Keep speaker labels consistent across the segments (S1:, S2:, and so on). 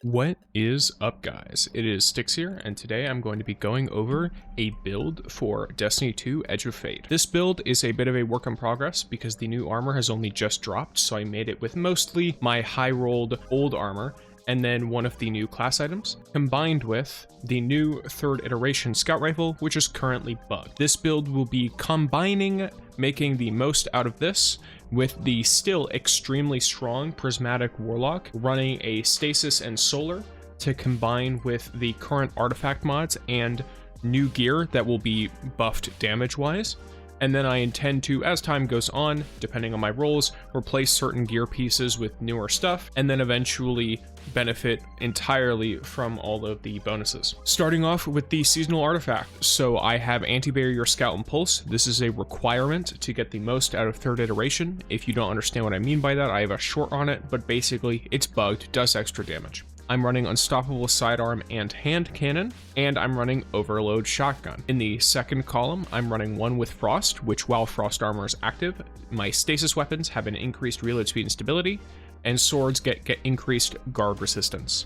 S1: What is up, guys? It is Styx here, and today I'm going to be going over a build for Destiny 2 Edge of Fate. This build is a bit of a work in progress because the new armor has only just dropped, so I made it with mostly my high-rolled old armor and then one of the new class items, combined with the new 3rd iteration scout rifle, which is currently bugged. This build will be combining making the most out of this with the still extremely strong prismatic warlock running a stasis and solar to combine with the current artifact mods and new gear that will be buffed damage wise. And then I intend to, as time goes on, depending on my roles, replace certain gear pieces with newer stuff, and then eventually benefit entirely from all of the bonuses. Starting off with the seasonal artifact. So I have Anti-Barrier Scout and Pulse. This is a requirement to get the most out of 3rd iteration. If you don't understand what I mean by that, I have a short on it, but basically it's bugged, does extra damage. I'm running Unstoppable Sidearm and Hand Cannon, and I'm running Overload Shotgun. In the second column, I'm running one with Frost, which while Frost Armor is active, my stasis weapons have an increased reload speed and stability, and swords get increased guard resistance.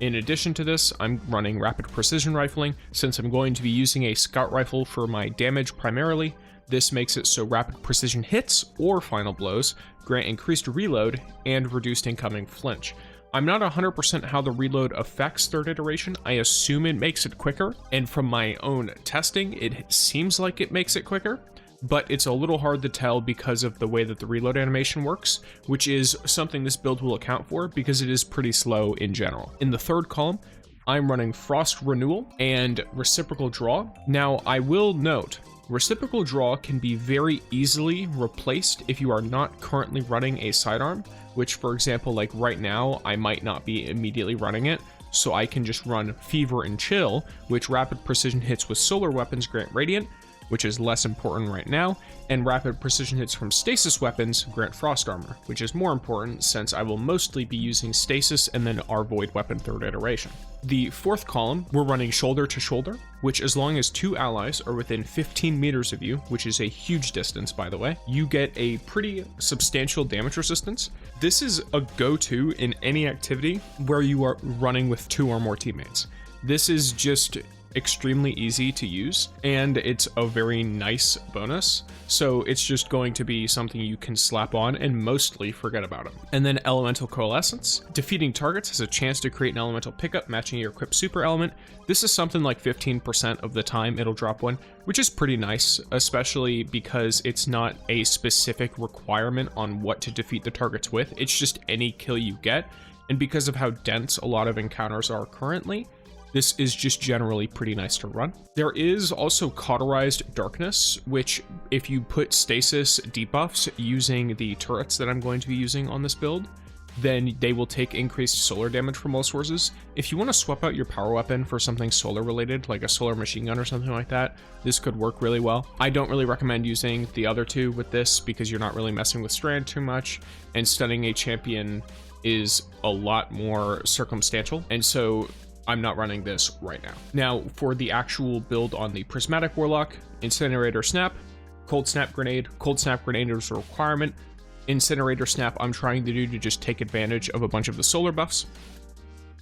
S1: In addition to this, I'm running Rapid Precision Rifling. Since I'm going to be using a Scout Rifle for my damage primarily, this makes it so rapid precision hits or final blows grant increased reload and reduced incoming flinch. I'm not 100% how the reload affects 3rd iteration. I assume it makes it quicker, and from my own testing, it seems like it makes it quicker, but it's a little hard to tell because of the way that the reload animation works, which is something this build will account for because it is pretty slow in general. In the 3rd column, I'm running Frost Renewal and Reciprocal Draw. Now, I will note, Reciprocal Draw can be very easily replaced if you are not currently running a sidearm, which, for example, like right now, I might not be immediately running it, so I can just run Fever and Chill, which rapid precision hits with solar weapons grant Radiant, which is less important right now, and rapid precision hits from stasis weapons grant Frost Armor, which is more important since I will mostly be using stasis and then our Void Weapon 3rd iteration. The 4th column, we're running Shoulder to Shoulder, which as long as 2 allies are within 15 meters of you, which is a huge distance by the way, you get a pretty substantial damage resistance. This is a go-to in any activity where you are running with 2 or more teammates. This is just extremely easy to use, and it's a very nice bonus, so it's just going to be something you can slap on and mostly forget about it. And then Elemental Coalescence. Defeating targets has a chance to create an elemental pickup matching your equipped super element. This is something like 15% of the time it'll drop one, which is pretty nice, especially because it's not a specific requirement on what to defeat the targets with, it's just any kill you get, and because of how dense a lot of encounters are currently, this is just generally pretty nice to run. There is also Cauterized Darkness, which if you put stasis debuffs using the turrets that I'm going to be using on this build, then they will take increased solar damage from all sources. If you want to swap out your power weapon for something solar related, like a solar machine gun or something like that, this could work really well. I don't really recommend using the other two with this because you're not really messing with strand too much, and stunning a champion is a lot more circumstantial, and so I'm not running this right now. Now, for the actual build on the Prismatic Warlock, Incinerator Snap, Cold Snap Grenade. Cold Snap Grenade is a requirement. Incinerator Snap I'm trying to do to just take advantage of a bunch of the solar buffs.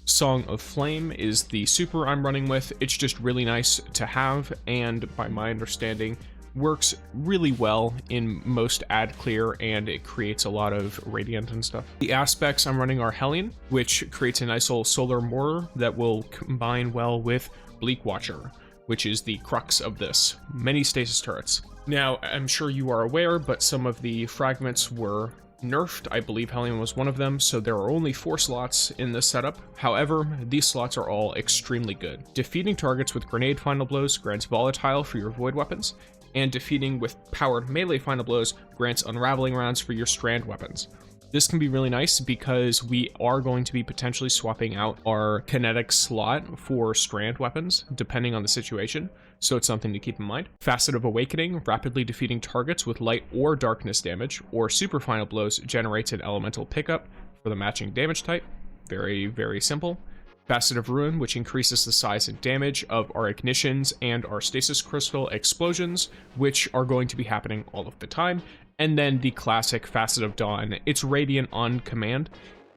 S1: Song of Flame is the super I'm running with. It's just really nice to have, and by my understanding, works really well in most ad clear, and it creates a lot of radiant and stuff. The aspects I'm running are Hellion, which creates a nice little solar mortar that will combine well with Bleak Watcher, which is the crux of this. Many stasis turrets. Now, I'm sure you are aware, but some of the fragments were nerfed. I believe Hellion was one of them, so there are only 4 slots in this setup. However, these slots are all extremely good. Defeating targets with grenade final blows grants volatile for your void weapons, and defeating with powered melee final blows grants unraveling rounds for your strand weapons. This can be really nice because we are going to be potentially swapping out our kinetics slot for strand weapons, depending on the situation, so it's something to keep in mind. Facet of Awakening, rapidly defeating targets with light or darkness damage, or super final blows generates an elemental pickup for the matching damage type. Very, very simple. Facet of Ruin, which increases the size and damage of our ignitions and our stasis crystal explosions, which are going to be happening all of the time. And then the classic Facet of Dawn. It's Radiant on command.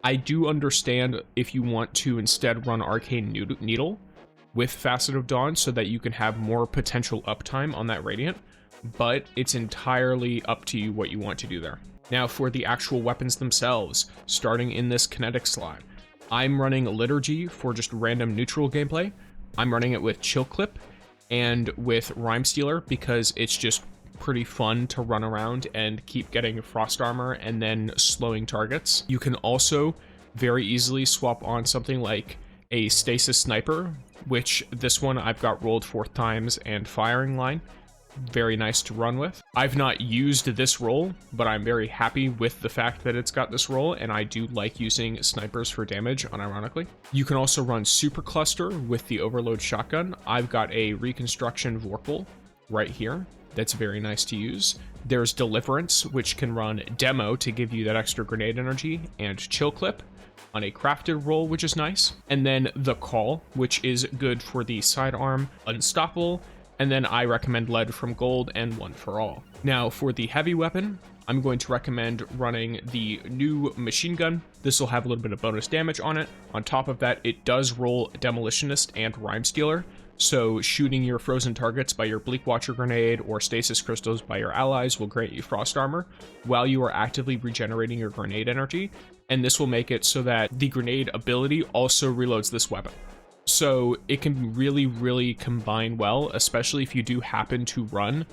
S1: I do understand if you want to instead run Arcane Needle with Facet of Dawn so that you can have more potential uptime on that Radiant, but it's entirely up to you what you want to do there. Now for the actual weapons themselves, starting in this kinetic slot, I'm running Liturgy for just random neutral gameplay. I'm running it with Chill Clip and with Rhyme Stealer because it's just pretty fun to run around and keep getting Frost Armor and then slowing targets. You can also very easily swap on something like a Stasis Sniper, which this one I've got rolled 4th times and Firing Line. Very nice to run with. I've not used this roll, but I'm very happy with the fact that it's got this roll, and I do like using snipers for damage, unironically. You can also run Super Cluster with the Overload Shotgun. I've got a Reconstruction Vorpal right here. That's very nice to use. There's Deliverance, which can run Demo to give you that extra grenade energy, and Chill Clip on a crafted roll, which is nice. And then the Call, which is good for the sidearm, Unstoppable, and then I recommend Lead from Gold and One for All. Now for the heavy weapon, I'm going to recommend running the new machine gun. This will have a little bit of bonus damage on it. On top of that, it does roll Demolitionist and Rhyme Stealer, so shooting your frozen targets by your Bleak Watcher grenade or stasis crystals by your allies will grant you frost armor while you are actively regenerating your grenade energy, and this will make it so that the grenade ability also reloads this weapon. So it can really combine well, especially if you do happen to run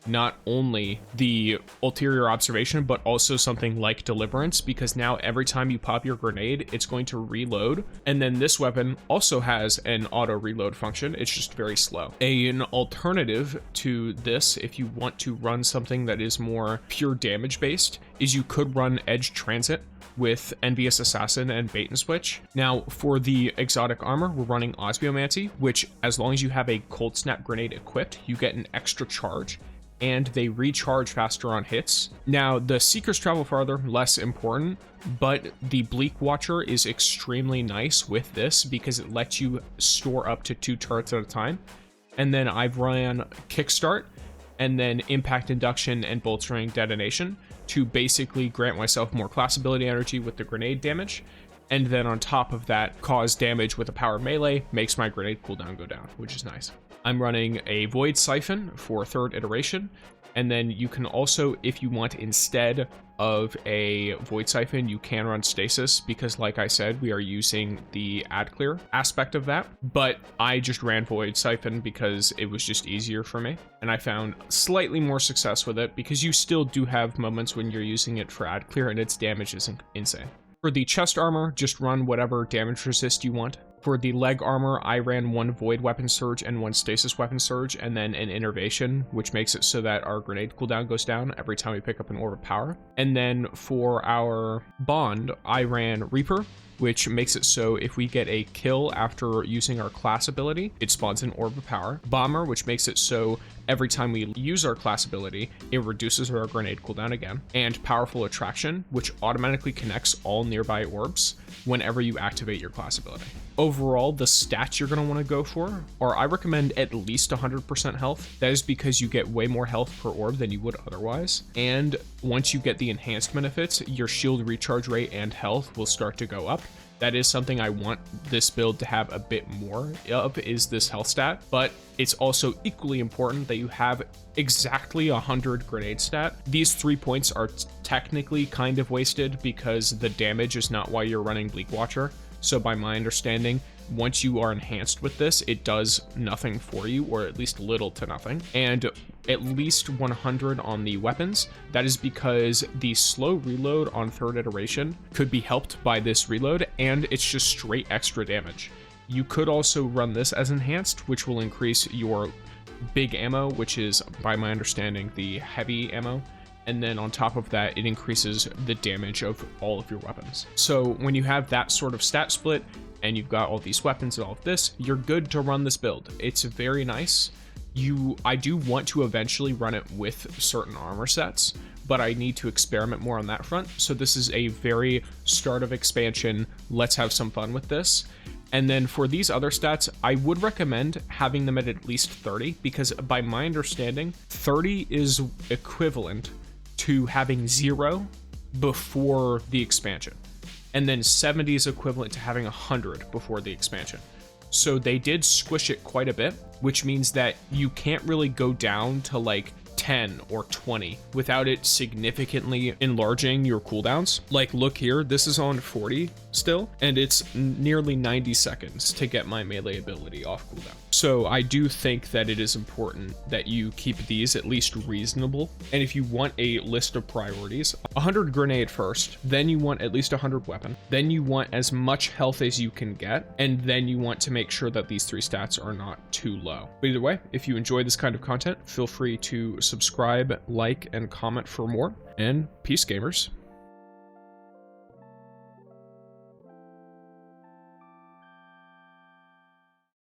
S1: not only the ulterior observation, but also something like Deliverance, because now every time you pop your grenade, it's going to reload. And then this weapon also has an auto reload function. It's just very slow. An alternative to this, if you want to run something that is more pure damage based, is you could run Edge Transit with Envious Assassin and Bait and Switch. Now for the exotic armor, we're running Osmiomancy, which as long as you have a Cold Snap grenade equipped, you get an extra charge and they recharge faster on hits. Now the Seekers Travel Farther, less important, but the Bleak Watcher is extremely nice with this because it lets you store up to 2 turrets at a time. And then I've run Kickstart and then Impact Induction and Bolstering Detonation to basically grant myself more class ability energy with the grenade damage, and then on top of that, cause damage with a power melee, makes my grenade cooldown go down, which is nice. I'm running a Void Siphon for 3rd iteration, and then you can also, if you want, instead of a Void Siphon, you can run Stasis, because like I said, we are using the ad clear aspect of that, but I just ran Void Siphon because it was just easier for me, and I found slightly more success with it, because you still do have moments when you're using it for ad clear, and its damage is insane. For the chest armor, just run whatever damage resist you want. For the leg armor, I ran 1 Void Weapon Surge and 1 Stasis Weapon Surge, and then an Innervation, which makes it so that our grenade cooldown goes down every time we pick up an Orb of Power. And then for our bond, I ran Reaper, which makes it so if we get a kill after using our class ability, it spawns an Orb of Power. Bomber, which makes it so every time we use our class ability, it reduces our grenade cooldown again. And Powerful Attraction, which automatically connects all nearby orbs whenever you activate your class ability. Overall, the stats you're going to want to go for are, I recommend at least 100% health. That is because you get way more health per orb than you would otherwise. And once you get the enhanced benefits, your shield recharge rate and health will start to go up. That is something I want this build to have a bit more of, is this health stat, but it's also equally important that you have exactly 100 grenade stat. These 3 points are technically kind of wasted because the damage is not why you're running Bleak Watcher. So by my understanding, once you are enhanced with this, it does nothing for you, or at least little to nothing. And at least 100 on the weapons. That is because the slow reload on 3rd iteration could be helped by this reload, and it's just straight extra damage. You could also run this as enhanced, which will increase your big ammo, which is, by my understanding, the heavy ammo. And then on top of that, it increases the damage of all of your weapons. So when you have that sort of stat split, and you've got all these weapons and all of this, you're good to run this build. It's very nice. I do want to eventually run it with certain armor sets, but I need to experiment more on that front. So this is a very start of expansion. Let's have some fun with this. And then for these other stats, I would recommend having them at least 30, because by my understanding, 30 is equivalent to having 0 before the expansion. and then 70 is equivalent to having 100 before the expansion. So they did squish it quite a bit, which means that you can't really go down to like 10 or 20 without it significantly enlarging your cooldowns. Like, look here, this is on 40 still, and it's nearly 90 seconds to get my melee ability off cooldown. So I do think that it is important that you keep these at least reasonable. And if you want a list of priorities, 100 grenade first, then you want at least 100 weapon, then you want as much health as you can get, and then you want to make sure that these 3 stats are not too low. But either way, if you enjoy this kind of content, feel free to subscribe, like, and comment for more, and peace, gamers.